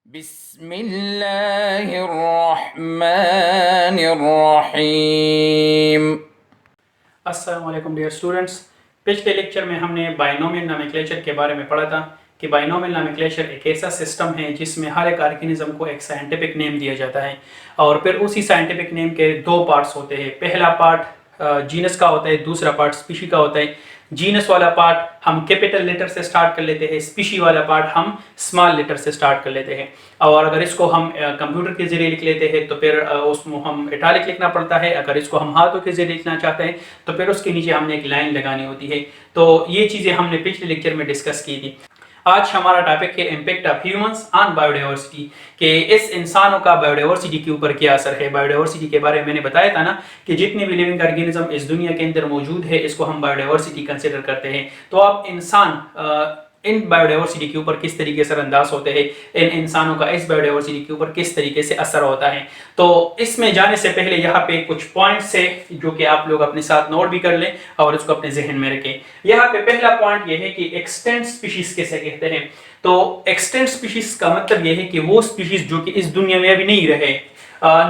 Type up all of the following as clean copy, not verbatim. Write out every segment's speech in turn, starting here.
بسم اللہ الرحمن الرحیم۔ السلام علیکم ڈیئر اسٹوڈنٹس، پچھلے لیکچر میں ہم نے بائنومیل نامیکلیچر کے بارے میں پڑھا تھا کہ بائنومیل نامیکلیچر ایک ایسا سسٹم ہے جس میں ہر ایک آرگینزم کو ایک سائنٹیفک نیم دیا جاتا ہے اور پھر اسی سائنٹیفک نیم کے دو پارٹس ہوتے ہیں۔ پہلا پارٹ جینس کا ہوتا ہے، دوسرا پارٹ اسپیشی کا ہوتا ہے۔ جینس والا پارٹ ہم کیپٹل لیٹر سے سٹارٹ کر لیتے ہیں، اسپیشی والا پارٹ ہم اسمال لیٹر سے سٹارٹ کر لیتے ہیں، اور اگر اس کو ہم کمپیوٹر کے ذریعے لکھ لیتے ہیں تو پھر اس کو ہم اٹالک لکھنا پڑتا ہے، اگر اس کو ہم ہاتھوں کے ذریعے لکھنا چاہتے ہیں تو پھر اس کے نیچے ہم نے ایک لائن لگانی ہوتی ہے۔ تو یہ چیزیں ہم نے پچھلے لیکچر میں ڈسکس کی تھی۔ آج ہمارا ٹاپک ہے impact of humans on bio diversity, کہ اس انسانوں کا بایو ڈائیورسٹی کے اوپر کیا اثر ہے۔ بایو ڈائیورسٹی کے بارے میں نے بتایا تھا نا کہ جتنے بھی لیونگ آرگینزم اس دنیا کے اندر موجود ہے اس کو ہم بایو ڈائیورسٹی کنسیڈر کرتے ہیں۔ تو اب انسان ان بایو ڈائیورسٹی کے اوپر کس طریقے سے انداز ہوتے ہیں، ان انسانوں کا اس بایو ڈائیورسٹی کے اوپر کس طریقے سے اثر ہوتا ہے۔ تو اس میں جانے سے پہلے یہاں پہ کچھ پوائنٹس ہے جو کہ آپ لوگ اپنے ساتھ نوٹ بھی کر لیں اور اس کو اپنے ذہن میں رکھیں۔ یہاں پہ پہلا پوائنٹ یہ ہے کہ ایکسٹینٹ سپیشیز کیسے کہتے ہیں۔ تو ایکسٹینٹ سپیشیز کا مطلب یہ ہے کہ وہ سپیشیز جو کہ اس دنیا میں ابھی نہیں رہے،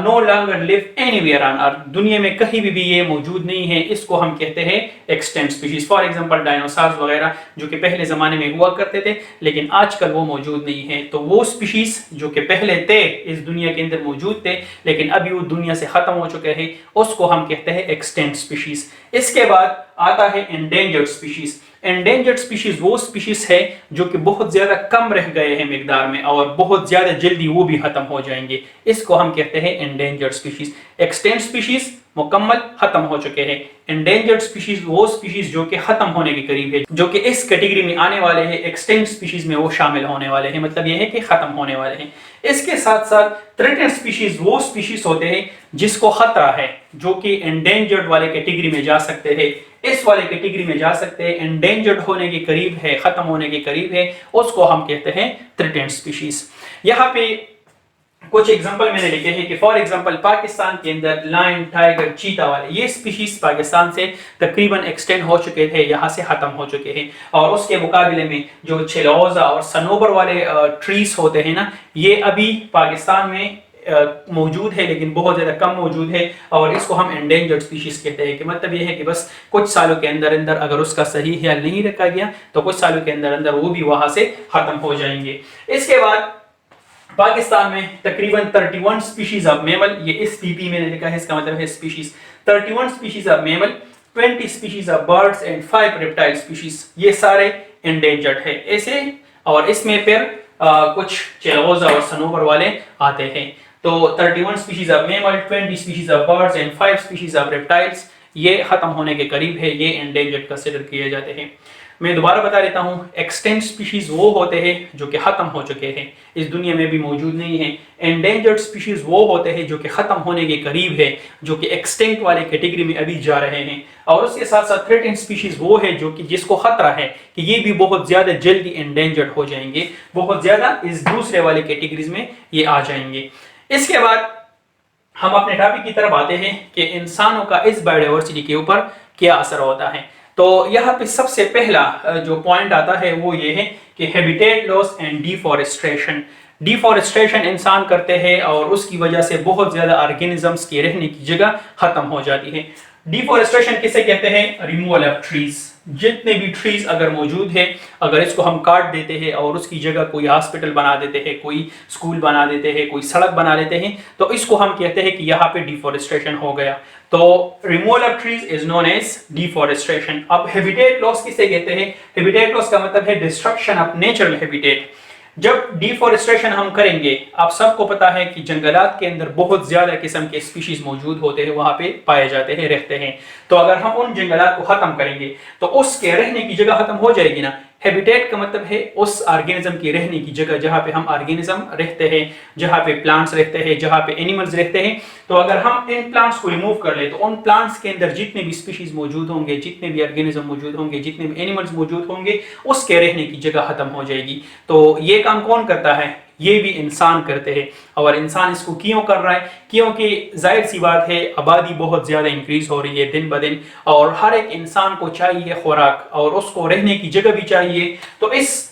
no longer live anywhere on earth، دنیا میں کہیں بھی یہ موجود نہیں ہے، اس کو ہم کہتے ہیں extent species. For example dinosaurs وغیرہ جو کہ پہلے زمانے میں ہوا کرتے تھے لیکن آج کل وہ موجود نہیں ہے۔ تو وہ سپیشیز جو کہ پہلے تھے اس دنیا کے اندر موجود تھے لیکن ابھی وہ دنیا سے ختم ہو چکے ہیں، اس کو ہم کہتے ہیں ایکسٹینٹ سپیشیز۔ اس کے بعد آتا ہے انڈینجرڈ سپیشیز۔ انڈینجرڈ سپیشیز وہ سپیشیز ہے جو کہ بہت زیادہ کم رہ گئے ہیں مقدار میں اور بہت زیادہ جلدی وہ بھی ختم ہو جائیں گے، اس کو ہم کہتے ہیں انڈینجرڈ سپیشیز۔ ایکسٹینٹ سپیشیز مکمل ختم ہو چکے ہیں، انڈینجرڈ سپیشیز وہ سپیشیز جو کہ ختم ہونے کے قریب ہے، جو کہ اس کیٹیگری میں آنے والے ہیں، ایکسٹینٹ سپیشیز میں وہ شامل ہونے والے ہیں، مطلب یہ ہے کہ ختم ہونے والے ہیں۔ اس کے ساتھ ساتھ تھریٹنڈ سپیشیز وہ سپیشیز ہوتے ہیں جس کو خطرہ ہے، جو کہ انڈینجرڈ والے کیٹیگری میں جا سکتے ہیں، اس والے کیٹیگری میں جا سکتے ہیں، انڈینجرڈ ہونے کے قریب ہے، ختم ہونے کے قریب ہے، اس کو ہم کہتے ہیں تھریٹنڈ سپیشیز۔ یہاں پہ کچھ ایگزامپل میں نے لکھے ہیں کہ فار ایگزامپل پاکستان کے اندر لائن، ٹائیگر، چیتا والے یہ سپیشیز پاکستان سے تقریباً ایکسٹینڈ ہو چکے تھے، یہاں سے ختم ہو چکے ہیں، اور اس کے مقابلے میں جو چھلوزا اور سنوبر والے ٹریز ہوتے ہیں نا، یہ ابھی پاکستان میں موجود ہے لیکن بہت زیادہ کم موجود ہے، اور اس کو ہم انڈینجرڈ سپیشیز کہتے ہیں، کہ مطلب یہ ہے کہ بس کچھ سالوں کے اندر اگر اس کا صحیح خیال نہیں رکھا گیا تو کچھ سالوں کے اندر وہ بھی وہاں سے ختم ہو جائیں گے۔ اس کے بعد پاکستان میں تقریباً 31 سپیشیز آف میمل، یہ اس پی پی میں نے لکھا ہے، اس کا مطلب ہے species, 31 species of mammal, 20 species of birds and 5 reptile species, یہ سارے انڈینجرڈ ہے ایسے، اور اس میں پھر کچھ چیلوزا اور سنوبر والے آتے ہیں۔ تو 31 species of mammal, 20 species of birds and 5 species of reptiles, یہ ختم ہونے کے قریب ہے، یہ انڈینجرڈ کنسیڈر کیے جاتے ہیں۔ میں دوبارہ بتا دیتا ہوں، ایکسٹینٹ سپیشیز وہ ہوتے ہیں جو کہ ختم ہو چکے ہیں، اس دنیا میں بھی موجود نہیں ہیں۔ انڈینجرڈ سپیشیز وہ ہوتے ہیں جو کہ ختم ہونے کے قریب ہے، جو کہ ایکسٹینکٹ والے کیٹیگری میں ابھی جا رہے ہیں، اور اس کے ساتھ ساتھ تھریٹنڈ سپیشیز وہ ہے جو کہ جس کو خطرہ ہے کہ یہ بھی بہت زیادہ جلدی انڈینجرڈ ہو جائیں گے، بہت زیادہ اس دوسرے والے کیٹیگریز میں یہ آ جائیں گے۔ اس کے بعد ہم اپنے ٹاپک کی طرف آتے ہیں کہ انسانوں کا اس بایو ڈائیورسٹی کے اوپر کیا اثر ہوتا ہے۔ تو یہاں پہ سب سے پہلا جو پوائنٹ آتا ہے وہ یہ ہے کہ habitat loss and deforestation. Deforestation انسان کرتے ہیں اور اس کی وجہ سے بہت زیادہ آرگینزمز کی رہنے کی جگہ ختم ہو جاتی ہے۔ ڈیفارسٹریشن کسے کہتے ہیں؟ Removal of trees. جتنے بھی ٹریز اگر موجود ہیں، اگر اس کو ہم کاٹ دیتے ہیں اور اس کی جگہ کوئی ہاسپٹل بنا دیتے ہیں، کوئی اسکول بنا دیتے ہیں، کوئی سڑک بنا دیتے ہیں، تو اس کو ہم کہتے ہیں کہ یہاں پہ ڈیفارسٹریشن ہو گیا۔ تو removal of trees is known as deforestation. اب ہیبیٹیٹ لاس کسے کہتے ہیں؟ ہیبیٹیٹ لاس کا مطلب ہے ڈسٹرکشن آف نیچرل ہیبیٹیٹ۔ جب ڈیفارسٹریشن ہم کریں گے، آپ سب کو پتا ہے کہ جنگلات کے اندر بہت زیادہ قسم کے اسپیشیز موجود ہوتے ہیں، وہاں پہ پائے جاتے ہیں، رہتے ہیں۔ تو اگر ہم ان جنگلات کو ختم کریں گے تو اس کے رہنے کی جگہ ختم ہو جائے گی نا۔ ہیبیٹیٹ کا مطلب ہے اس آرگینزم کی رہنے کی جگہ، جہاں پہ ہم آرگینزم رہتے ہیں، جہاں پہ پلانٹس رہتے ہیں، جہاں پہ اینیملز رہتے ہیں۔ تو اگر ہم ان پلانٹس کو ریموو کر لیں تو ان پلانٹس کے اندر جتنے بھی اسپیشیز موجود ہوں گے، جتنے بھی آرگینزم موجود ہوں گے، جتنے بھی اینیملز موجود ہوں گے، اس کے رہنے کی جگہ ختم ہو جائے گی۔ تو یہ کام کون کرتا ہے؟ یہ بھی انسان کرتے ہیں، اور انسان اس کو کیوں کر رہا ہے؟ کیونکہ ظاہر سی بات ہے آبادی بہت زیادہ انکریز ہو رہی ہے دن بدن، اور ہر ایک انسان کو چاہیے خوراک، اور اس کو رہنے کی جگہ بھی چاہیے۔ تو اس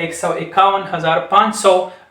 151,500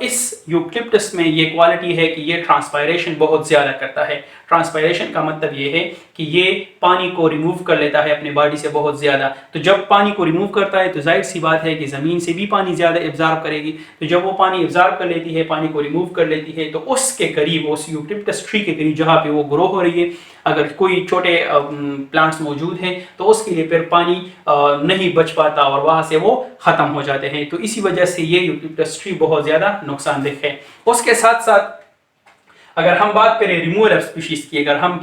اس یوکلپٹس میں یہ کوالٹی ہے کہ یہ ٹرانسپائریشن بہت زیادہ کرتا ہے. ٹرانسپائریشن کا مطلب یہ ہے کہ یہ پانی کو ریموو کر لیتا ہے اپنے باڈی سے بہت زیادہ. تو جب پانی کو ریموو کرتا ہے تو ظاہر سی بات ہے کہ زمین سے بھی پانی زیادہ ابزارب کرے گی. تو جب وہ پانی ابزارب کر لیتی ہے, پانی کو ریموو کر لیتی ہے, تو اس کے قریب, اس یوکلپٹس ٹری کے قریب جہاں پہ وہ گرو ہو رہی ہے, اگر کوئی چھوٹے پلانٹس موجود ہیں تو اس کے لیے پھر پانی نہیں بچ پاتا اور وہاں سے وہ ختم ہو جاتے ہیں. تو اسی وجہ سے یہ یوکلپٹس ٹری بہت زیادہ نقصان دہ ہے. اس کے ساتھ ساتھ اگر ہم بات کریں ریموول آف اسپیشیز کی, اگر ہم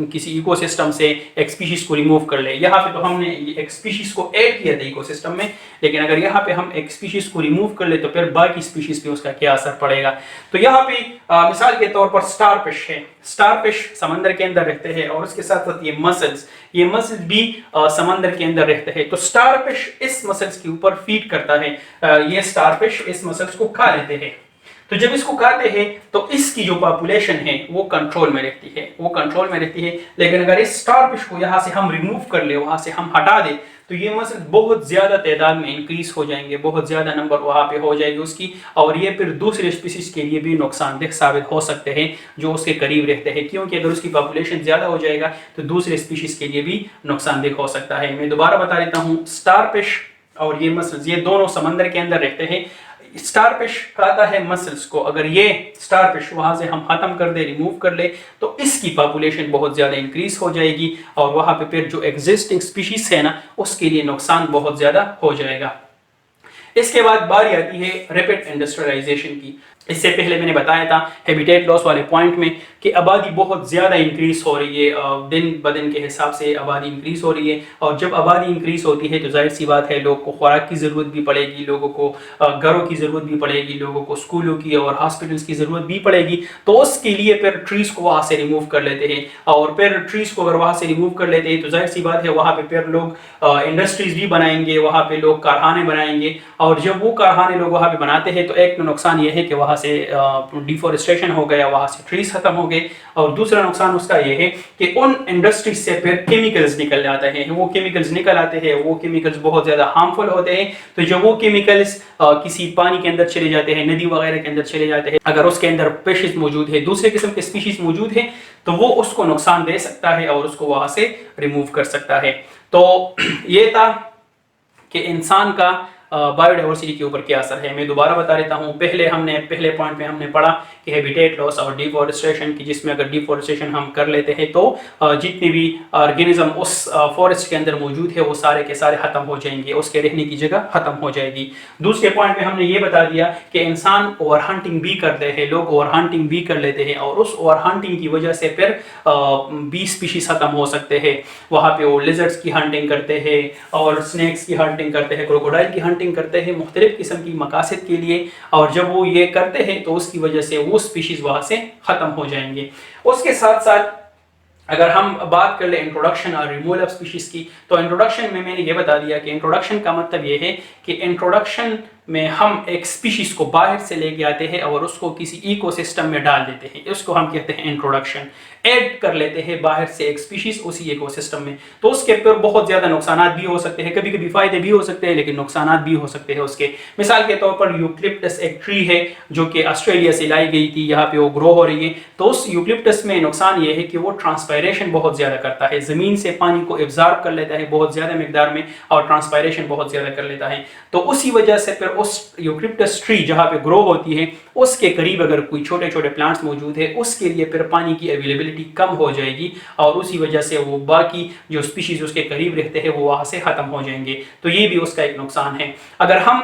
کسی ایکو سسٹم سے ایک اسپیشیز کو ریموو کر لیں, یہاں پہ تو ہم نے ایک اسپیشیز کو ایڈ کیا تھا ایکو سسٹم میں, لیکن اگر یہاں پہ ہم ایک اسپیشیز کو ریموو کر لیں تو پھر باقی اسپیشیز پہ اس کا کیا اثر پڑے گا. تو یہاں پہ مثال کے طور پر اسٹار فش ہے. اسٹار فش سمندر کے اندر رہتے ہیں اور اس کے ساتھ ساتھ یہ مسلز بھی سمندر کے اندر رہتے ہیں. تو اسٹار فش اس مسلز کے اوپر فیڈ کرتا ہے, یہ اسٹار فش اس مسلز کو کھا لیتے ہیں. تو جب اس کو کھاتے ہیں تو اس کی جو پاپولیشن ہے وہ کنٹرول میں رہتی ہے, لیکن اگر اس اسٹار فش کو یہاں سے ہم ریموو کر لیں, وہاں سے ہم ہٹا دیں, تو یہ مسل بہت زیادہ تعداد میں انکریز ہو جائیں گے, بہت زیادہ نمبر وہاں پہ ہو جائے گی اس کی, اور یہ پھر دوسرے اسپیسیز کے لیے بھی نقصان دہ ثابت ہو سکتے ہیں جو اس کے قریب رہتے ہیں, کیونکہ اگر اس کی پاپولیشن زیادہ ہو جائے گا تو دوسرے اسپیسیز کے لیے بھی نقصان دہ ہو سکتا ہے. میں دوبارہ بتا دیتا ہوں, اسٹار فش اور یہ مسلز یہ دونوں سمندر کے اندر رہتے ہیں. اسٹار فش کھاتا ہے مسلز کو, اگر یہ اسٹار فش وہاں سے ہم ختم کر دیں, ریموو کر لیں, تو اس کی پاپولیشن بہت زیادہ انکریز ہو جائے گی اور وہاں پہ پھر جو ایگزسٹنگ اسپیشیز ہے نا اس کے لیے نقصان بہت زیادہ ہو جائے گا. اس کے بعد باری آتی ہے ریپڈ انڈسٹریلائزیشن کی. اس سے پہلے میں نے بتایا تھا ہیبیٹیٹ لاس والے پوائنٹ میں کہ آبادی بہت زیادہ انکریز ہو رہی ہے, دن بدن کے حساب سے آبادی انکریز ہو رہی ہے, اور جب آبادی انکریز ہوتی ہے تو ظاہر سی بات ہے لوگوں کو خوراک کی ضرورت بھی پڑے گی, لوگوں کو گھروں کی ضرورت بھی پڑے گی, لوگوں کو اسکولوں کی اور ہاسپٹلس کی ضرورت بھی پڑے گی. تو اس کے لیے پھر ٹریز کو وہاں سے ریموو کر لیتے ہیں, اور پھر ٹریز کو اگر وہاں سے ریموو کر لیتے ہیں تو ظاہر سی بات ہے وہاں پہ پھر لوگ انڈسٹریز بھی بنائیں گے, وہاں پہ لوگ کارخانے بنائیں گے, اور جب وہ کارخانے لوگ وہاں پہ بناتے ہیں تو ایک نقصان یہ ہے کہ وہاں سے ڈیفورسٹریشن ہو گیا, وہاں سے ٹریز ختم ہو گئے, اور دوسرا نقصان اس کا یہ ہے کہ ان انڈسٹریز سے پھر کیمیکلز نکل جاتے ہیں, وہ کیمیکلز نکل آتے ہیں, وہ کیمیکلز بہت زیادہ ہارمفل ہوتے ہیں. تو جب وہ کیمیکلز کسی پانی کے اندر چلے جاتے ہیں, ندی وغیرہ کے اندر چلے جاتے ہیں, اگر اس کے اندر فشز موجود ہے, دوسرے قسم کے اسپیشیز موجود ہیں, تو وہ اس کو نقصان دے سکتا ہے اور اس کو وہاں سے ریموو کر سکتا ہے. تو یہ تھا کہ انسان کا بایو ڈائیورسٹی کے اوپر کیا اثر ہے. میں دوبارہ بتا دیتا ہوں, پہلے پوائنٹ میں ہم نے پڑھا کہ ہیبیٹیٹ لاس اور ڈیفورسٹریشن کی, جس میں اگر ڈیفورسٹریشن ہم کر لیتے ہیں تو جتنے بھی آرگینزم اس فارسٹ کے اندر موجود ہے وہ سارے کے سارے ختم ہو جائیں گے, اس کے رہنے کی جگہ ختم ہو جائے گی. دوسرے پوائنٹ میں ہم نے یہ بتا دیا کہ انسان اوور ہنٹنگ بھی کرتے ہیں, لوگ اوور ہنٹنگ بھی کر لیتے ہیں, اور اس اوور ہنٹنگ کی وجہ سے پھر 20 اسپیشیز ختم ہو سکتے ہیں. وہاں پہ وہ لیزرڈس کی ہنٹنگ کرتے ہیں اور اسنیکس کی ہنٹنگ کرتے ہیں, کروکوڈائل کی ہنٹنگ کرتے ہیں مختلف قسم کی مقاصد کے لیے, اور جب وہ یہ کرتے ہیں تو اس کی وجہ سے وہ اسپیشیز وہاں سے ختم ہو جائیں گے. اس کے ساتھ ساتھ اگر ہم بات کر لیں انٹروڈکشن اور ریموول آف اسپیشیز کی, تو انٹروڈکشن میں نے یہ بتا دیا کہ انٹروڈکشن کا مطلب یہ ہے کہ انٹروڈکشن میں ہم ایک اسپیشیز کو باہر سے لے کے آتے ہیں اور اس کو کسی ایکو سسٹم میں ڈال دیتے ہیں, اس کو ہم کہتے ہیں انٹروڈکشن. ایڈ کر لیتے ہیں باہر سے ایک اسپیشیز اسی ایکو سسٹم میں, تو اس کے پر بہت زیادہ نقصانات بھی ہو سکتے ہیں, کبھی کبھی فائدے بھی ہو سکتے ہیں لیکن نقصانات بھی ہو سکتے ہیں اس کے. مثال کے طور پر یوکلپٹس ایک ٹری ہے جو کہ آسٹریلیا سے لائی گئی تھی, یہاں پہ وہ گرو ہو رہی ہے. تو اس یوکلپٹس میں نقصان یہ ہے کہ وہ ٹرانسپائریشن بہت زیادہ کرتا ہے, زمین سے پانی کو ابزارب کر لیتا ہے بہت زیادہ مقدار میں, اور ٹرانسپائریشن بہت زیادہ کر لیتا ہے. تو اسی وجہ سے پھر اس یوکلپٹس ٹری جہاں پہ گرو ہوتی ہے اس کے قریب اگر کوئی چھوٹے چھوٹے پلانٹس موجود ہے, اس کے لیے پھر پانی کی اویلیبلٹی کم ہو جائے گی, اور اسی وجہ سے وہ باقی جو اسپیشیز اس کے قریب رہتے ہیں وہ وہاں سے ختم ہو جائیں گے. تو یہ بھی اس کا ایک نقصان ہے. اگر ہم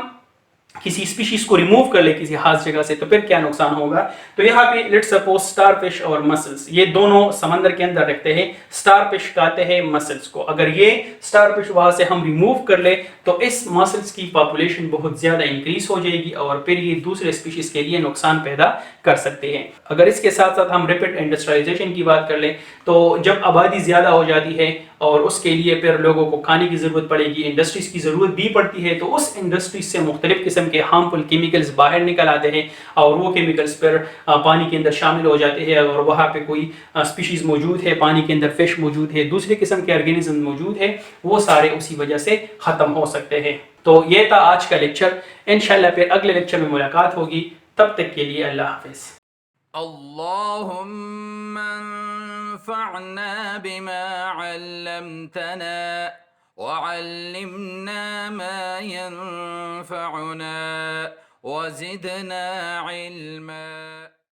کسی اسپیشیز کو ریموو کر لے کسی خاص جگہ سے تو پھر کیا نقصان ہوگا. تو یہاں پہ لیٹ سپوز اسٹار فش اور مسلز یہ دونوں سمندر کے اندر رہتے ہیں, اسٹار فش کھاتے ہیں مسلز کو. اگر یہ اسٹار فش وہاں سے ہم ریموو کر لے تو اس مسلز کی پاپولیشن بہت زیادہ انکریز ہو جائے گی, اور پھر یہ دوسرے اسپیشیز کے لیے نقصان پیدا کر سکتے ہیں. اگر اس کے ساتھ ساتھ ہم ریپڈ انڈسٹریلائزیشن کی بات کر لیں تو جب آبادی زیادہ ہو جاتی ہے اور اس کے لیے پھر لوگوں کو کھانے کی ضرورت پڑے گی, انڈسٹریز کی ضرورت بھی پڑتی ہے, تو اس انڈسٹریز سے مختلف قسم کے ہارمفل کیمیکلز باہر نکل آتے ہیں, اور وہ کیمیکلز پھر پانی کے اندر شامل ہو جاتے ہیں, اور وہاں پہ کوئی اسپیشیز موجود ہے, پانی کے اندر فش موجود ہے, دوسرے قسم کے آرگینزم موجود ہے, وہ سارے اسی وجہ سے ختم ہو سکتے ہیں. تو یہ تھا آج کا لیکچر. انشاءاللہ پھر اگلے لیکچر میں ملاقات ہوگی. تب تک کے لیے اللہ حافظ. اللهم انفعنا بما علمتنا وعلمنا ما ينفعنا وزدنا علما.